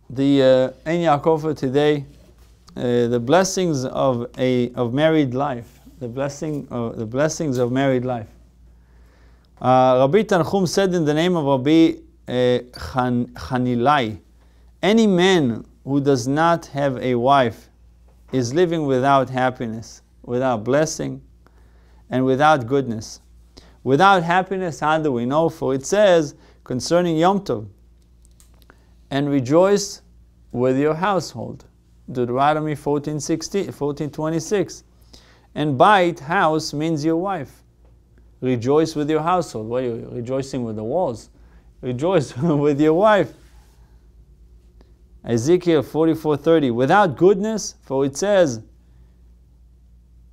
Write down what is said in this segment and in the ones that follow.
the Ein Yaakov for today, the blessings of married life, the blessings of married life. Rabbi Tanchum said in the name of Rabbi Chanilai, any man who does not have a wife is living without happiness, without blessing, and without goodness. Without happiness, how do we know? For it says concerning Yom Tov, and rejoice with your household. Deuteronomy 14:26. And bait, house, means your wife. Rejoice with your household. What are you rejoicing with the walls? Rejoice with your wife. Ezekiel 44:30. Without goodness, for it says,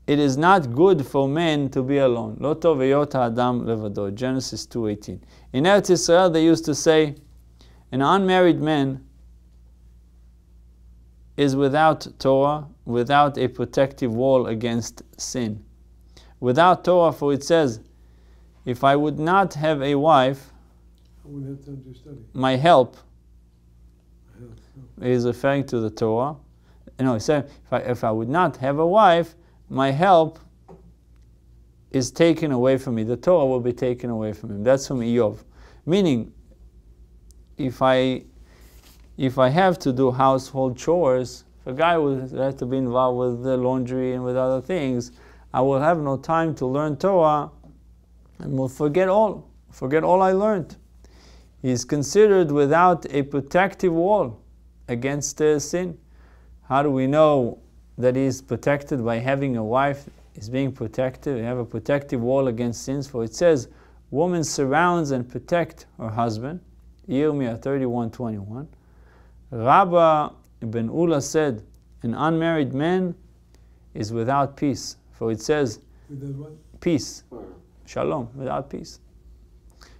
it is not good for men to be alone. Lo tov heyot ha'adam levado. Genesis 2:18. In Eretz Yisrael, they used to say, an unmarried man is without Torah, without a protective wall against sin. Without Torah, for it says, if I would not have a wife, I wouldn't have time to study. My help is referring to the Torah. No, it said, if I would not have a wife, my help is taken away from me. The Torah will be taken away from him. That's from Eov. Meaning, if I have to do household chores, if a guy will have to be involved with the laundry and with other things, I will have no time to learn Torah and will forget all I learned. He is considered without a protective wall against sin. How do we know that he is protected? By having a wife, is being protected. We have a protective wall against sins. For it says, woman surrounds and protects her husband. Yirmiyah 31:21. Rabba ben Ula said, an unmarried man is without peace. For it says, Without what? Peace. Shalom, without peace.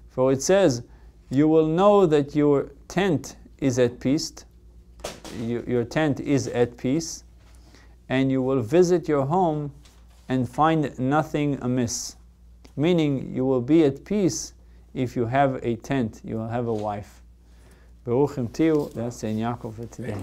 For it says, you will know that your tent is at peace. Your tent is at peace. And you will visit your home and find nothing amiss. Meaning, you will be at peace if you have a tent, you will have a wife. Baruch Im Tiu, that's Ein Yaakov for today.